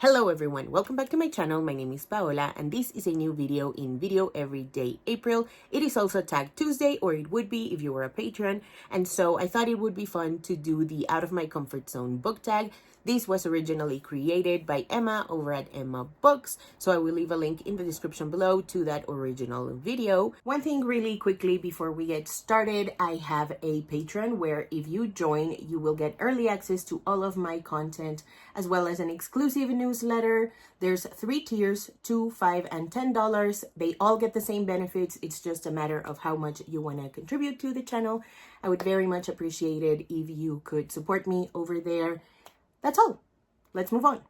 Hello everyone, welcome back to my channel. My name is Paola and this is a new video in Video Everyday April. It is also tagged Tuesday, or it would be if you were a patron, and so I thought it would be fun to do the Out of My Comfort Zone book tag. This was originally created by Emma over at Emma Books, so I will leave a link in the description below to that original video. One thing really quickly before we get started, I have a Patreon where if you join, you will get early access to all of my content, as well as an exclusive newsletter. There's 3 tiers, $2, $5, and $10. They all get the same benefits. It's just a matter of how much you want to contribute to the channel. I would very much appreciate it if you could support me over there. That's all. Let's move on.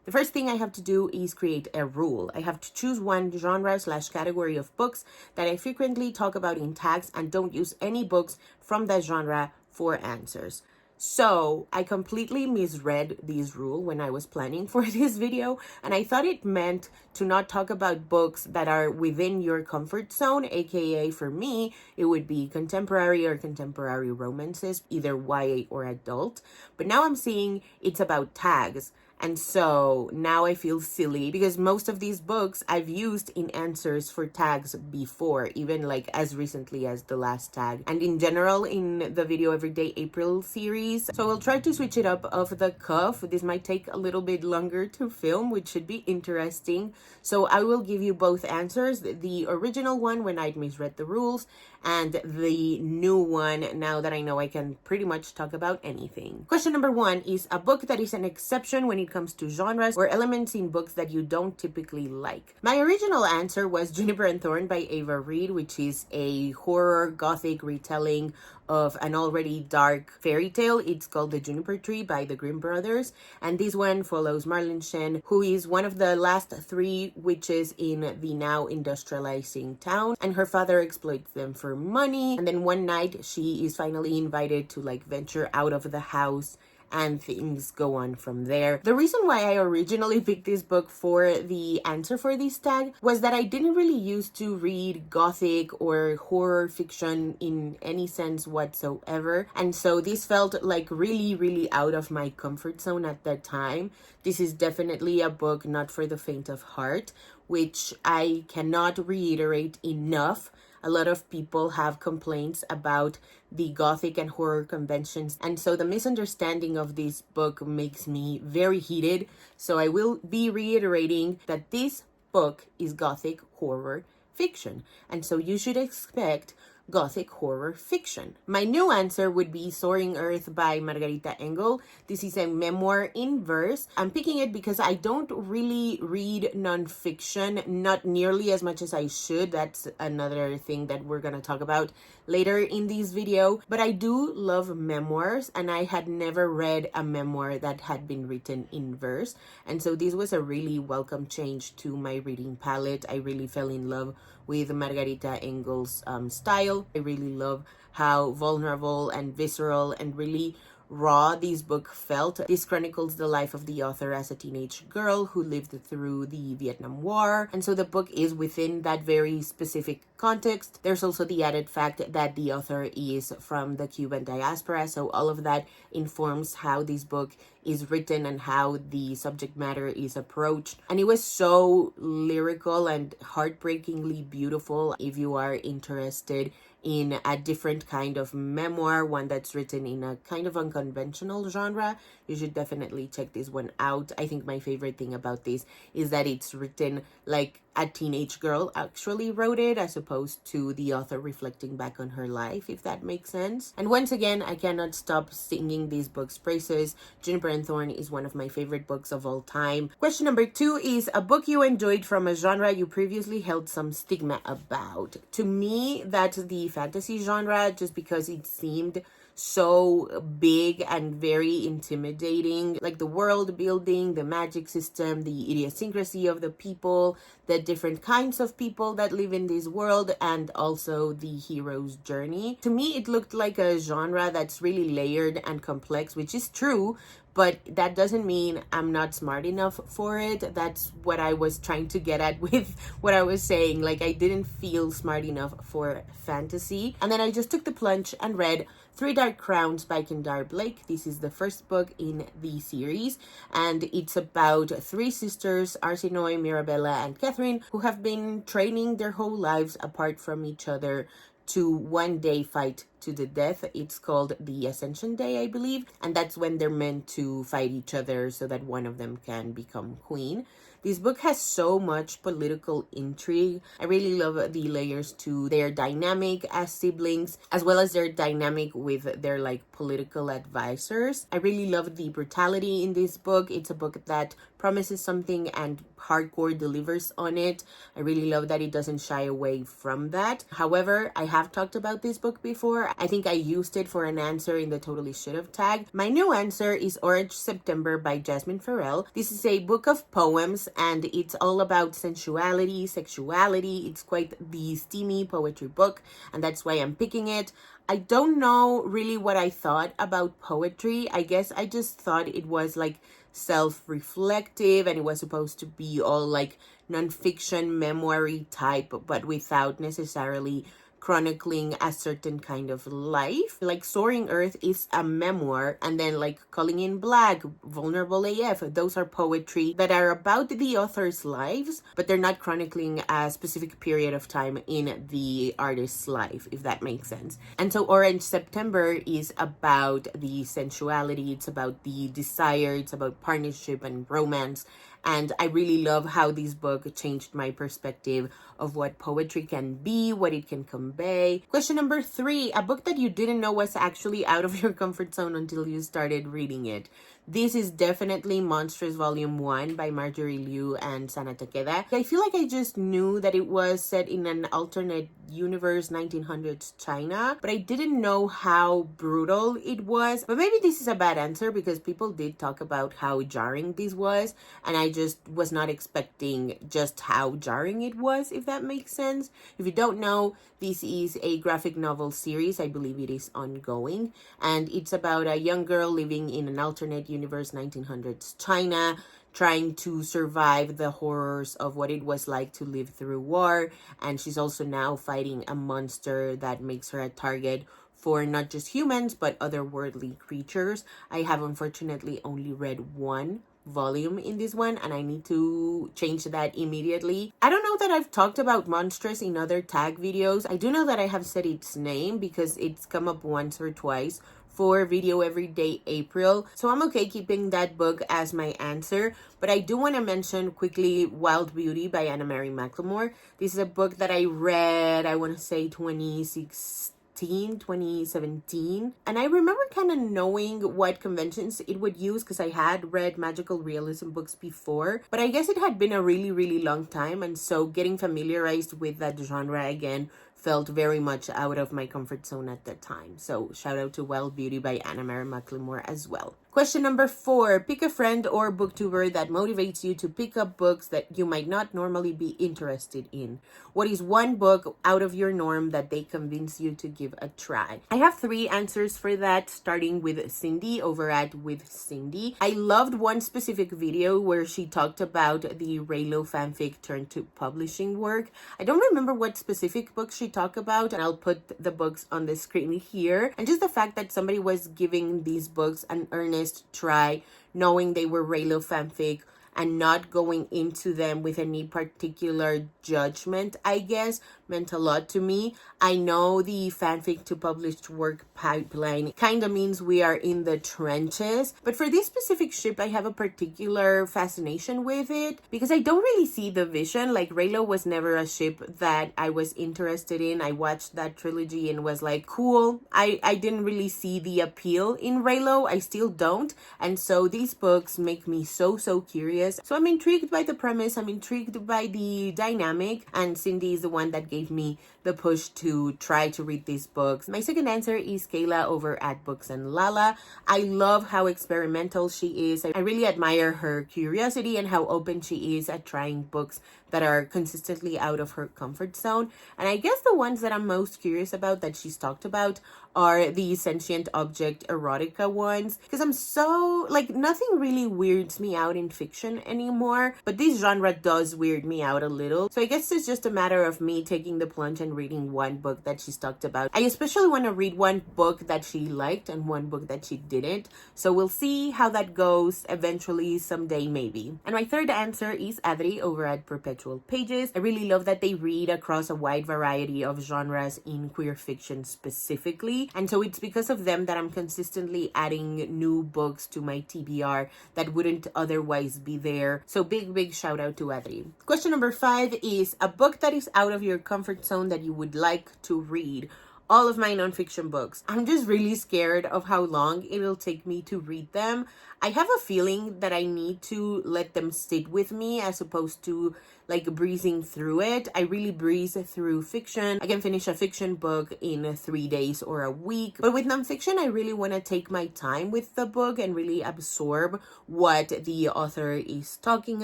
The first thing I have to do is create a rule. I have to choose one genre/category of books that I frequently talk about in tags and don't use any books from that genre for answers. So I completely misread this rule when I was planning for this video, and I thought it meant to not talk about books that are within your comfort zone, aka for me, it would be contemporary or contemporary romances, either YA or adult. But now I'm seeing it's about tags. And so now I feel silly because most of these books I've used in answers for tags before, even like as recently as the last tag. And in general, in the Video Everyday April series. So I'll try to switch it up off the cuff. This might take a little bit longer to film, which should be interesting. So I will give you both answers. The original one when I'd misread the rules, and the new one now that I know I can pretty much talk about anything. Question number 1 is a book that is an exception when it comes to genres or elements in books that you don't typically like. My original answer was Juniper and Thorn by Ava Reid, which is a horror gothic retelling of an already dark fairy tale. It's called The Juniper Tree by the Grimm brothers, and this one follows Marlin Shen, who is one of the last 3 witches in the now industrializing town, and her father exploits them for money. And then one night she is finally invited to like venture out of the house, and things go on from there. The reason why I originally picked this book for the answer for this tag was that I didn't really used to read gothic or horror fiction in any sense whatsoever. And so this felt like really out of my comfort zone at that time. This is definitely a book not for the faint of heart, which I cannot reiterate enough. A lot of people have complaints about the gothic and horror conventions, and so the misunderstanding of this book makes me very heated. So I will be reiterating that this book is gothic horror fiction, and so you should expect gothic horror fiction. My new answer would be Soaring Earth by Margarita Engel. This is a memoir in verse. I'm picking it because I don't really read nonfiction, not nearly as much as I should. That's another thing that we're gonna talk about later in this video. But I do love memoirs, and I had never read a memoir that had been written in verse. And so this was a really welcome change to my reading palette. I really fell in love with Margarita Engel's style. I really love how vulnerable and visceral and really raw this book felt. This chronicles the life of the author as a teenage girl who lived through the Vietnam War, and so the book is within that very specific context. There's also the added fact that the author is from the Cuban diaspora, so all of that informs how this book is written and how the subject matter is approached. And it was so lyrical and heartbreakingly beautiful. If you are interested in a different kind of memoir, one that's written in a kind of unconventional genre, you should definitely check this one out. I think my favorite thing about this is that it's written like a teenage girl actually wrote it, as opposed to the author reflecting back on her life, if that makes sense. And once again, I cannot stop singing these books' praises. Juniper and Thorn is one of my favorite books of all time. Question number 2 is a book you enjoyed from a genre you previously held some stigma about. To me, that's the fantasy genre, just because it seemed so big and very intimidating. Like the world building, the magic system, the idiosyncrasy of the people, the different kinds of people that live in this world, and also the hero's journey. To me, it looked like a genre that's really layered and complex, which is true, but that doesn't mean I'm not smart enough for it. That's what I was trying to get at with what I was saying. Like, I didn't feel smart enough for fantasy. And then I just took the plunge and read Three Dark Crowns by Kendar Blake. This is the first book in the series, and it's about three sisters, Arsinoe, Mirabella, and Catherine, who have been training their whole lives apart from each other to one day fight to the death. It's called the Ascension Day, I believe, and that's when they're meant to fight each other so that one of them can become queen. This book has so much political intrigue. I really love the layers to their dynamic as siblings, as well as their dynamic with their like political advisors. I really love the brutality in this book. It's a book that promises something and hardcore delivers on it. I really love that it doesn't shy away from that. However, I have talked about this book before. I think I used it for an answer in the Totally Should Have tag. My new answer is Orange September by Jasmine Farrell. This is a book of poems, and it's all about sensuality, sexuality. It's quite the steamy poetry book, and that's why I'm picking it. I don't know really what I thought about poetry. I guess I just thought it was like self-reflective, and it was supposed to be all like non-fiction memoir type, but without necessarily chronicling a certain kind of life. Like Soaring Earth is a memoir, and then like Calling in Black, Vulnerable AF, those are poetry that are about the author's lives, but they're not chronicling a specific period of time in the artist's life, if that makes sense. And so Orange September is about the sensuality, it's about the desire, it's about partnership and romance. And I really love how this book changed my perspective of what poetry can be, what it can convey. Question number 3, a book that you didn't know was actually out of your comfort zone until you started reading it. This is definitely Monstrous Volume 1 by Marjorie Liu and Sana Takeda. I feel like I just knew that it was set in an alternate universe, 1900s China, but I didn't know how brutal it was. But maybe this is a bad answer because people did talk about how jarring this was, and I just was not expecting just how jarring it was, if that makes sense. If you don't know, this is a graphic novel series. I believe it is ongoing, and it's about a young girl living in an alternate universe, 1900s China, trying to survive the horrors of what it was like to live through war. And she's also now fighting a monster that makes her a target for not just humans but otherworldly creatures. I have unfortunately only read one volume in this one, and I need to change that immediately. I don't know that I've talked about Monstrous in other tag videos. I do know that I have said its name because it's come up once or twice for Video Everyday April, so I'm okay keeping that book as my answer. But I do want to mention quickly Wild Beauty by Anna Mary McLemore. This is a book that I read, I want to say 2017, and I remember kind of knowing what conventions it would use because I had read magical realism books before, but I guess it had been a really long time, and so getting familiarized with that genre again felt very much out of my comfort zone at that time. So shout out to Wild Beauty by Anna Mary McLemore as well. Question number 4, pick a friend or booktuber that motivates you to pick up books that you might not normally be interested in. What is one book out of your norm that they convince you to give a try? I have 3 answers for that, starting with Cindy over at With Cindy. I loved one specific video where she talked about the Raylo fanfic turned to publishing work. I don't remember what specific book she talked about, and I'll put the books on the screen here. And just the fact that somebody was giving these books an earnest try, knowing they were Raylo fanfic and not going into them with any particular judgment, I guess, meant a lot to me. I know the fanfic to published work pipeline kind of means we are in the trenches, but for this specific ship, I have a particular fascination with it because I don't really see the vision. Like, Raylo was never a ship that I was interested in. I watched that trilogy and was like, cool. I didn't really see the appeal in Raylo. I still don't. And so these books make me so curious. So I'm intrigued by the premise. I'm intrigued by the dynamic, and Cindy is the one that gave me the push to try to read these books. My second answer is Kayla over at Books and Lala. I love how experimental she is. I really admire her curiosity and how open she is at trying books that are consistently out of her comfort zone. And I guess the ones that I'm most curious about that she's talked about are the sentient object erotica ones, because I'm so, like, nothing really weirds me out in fiction anymore, but this genre does weird me out a little. So I guess it's just a matter of me taking the plunge and reading one book that she's talked about. I especially want to read one book that she liked and one book that she didn't. So we'll see how that goes eventually, someday maybe. And my third answer is Adri over at Perpetual Pages. I really love that they read across a wide variety of genres in queer fiction specifically. And so it's because of them that I'm consistently adding new books to my TBR that wouldn't otherwise be there. So big shout out to Adri. Question number 5 is a book that is out of your comfort zone that you would like to read. All of my nonfiction books. I'm just really scared of how long it'll take me to read them. I have a feeling that I need to let them sit with me as opposed to like breezing through it. I really breeze through fiction. I can finish a fiction book in 3 days or a week. But with nonfiction, I really want to take my time with the book and really absorb what the author is talking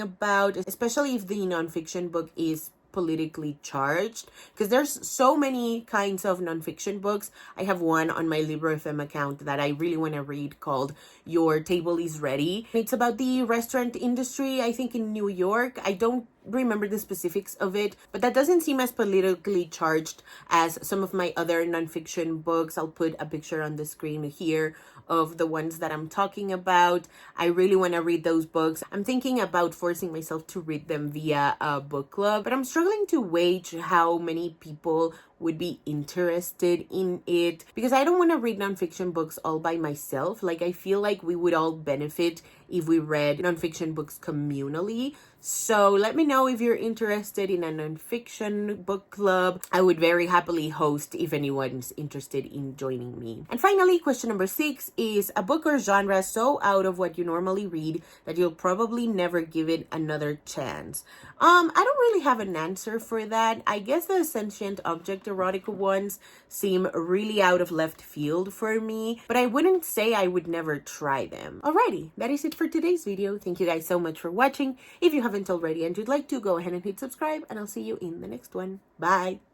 about, especially if the nonfiction book is politically charged, because there's so many kinds of nonfiction books. I have one on my Libro.fm account that I really want to read called Your Table is Ready. It's about the restaurant industry, I think in New York. I don't remember the specifics of it, but that doesn't seem as politically charged as some of my other nonfiction books. I'll put a picture on the screen here of the ones that I'm talking about. I really want to read those books. I'm thinking about forcing myself to read them via a book club, but I'm struggling to gauge how many people would be interested in it, because I don't want to read nonfiction books all by myself. Like, I feel like we would all benefit if we read nonfiction books communally. So let me know if you're interested in a nonfiction book club. I would very happily host if anyone's interested in joining me. And finally, question number 6 is a book or genre so out of what you normally read that you'll probably never give it another chance. I don't really have an answer for that. I guess the sentient object erotica ones seem really out of left field for me, but I wouldn't say I would never try them. Alrighty, that is it for today's video. Thank you guys so much for watching. If you haven't already and you'd like to, go ahead and hit subscribe, and I'll see you in the next one. Bye!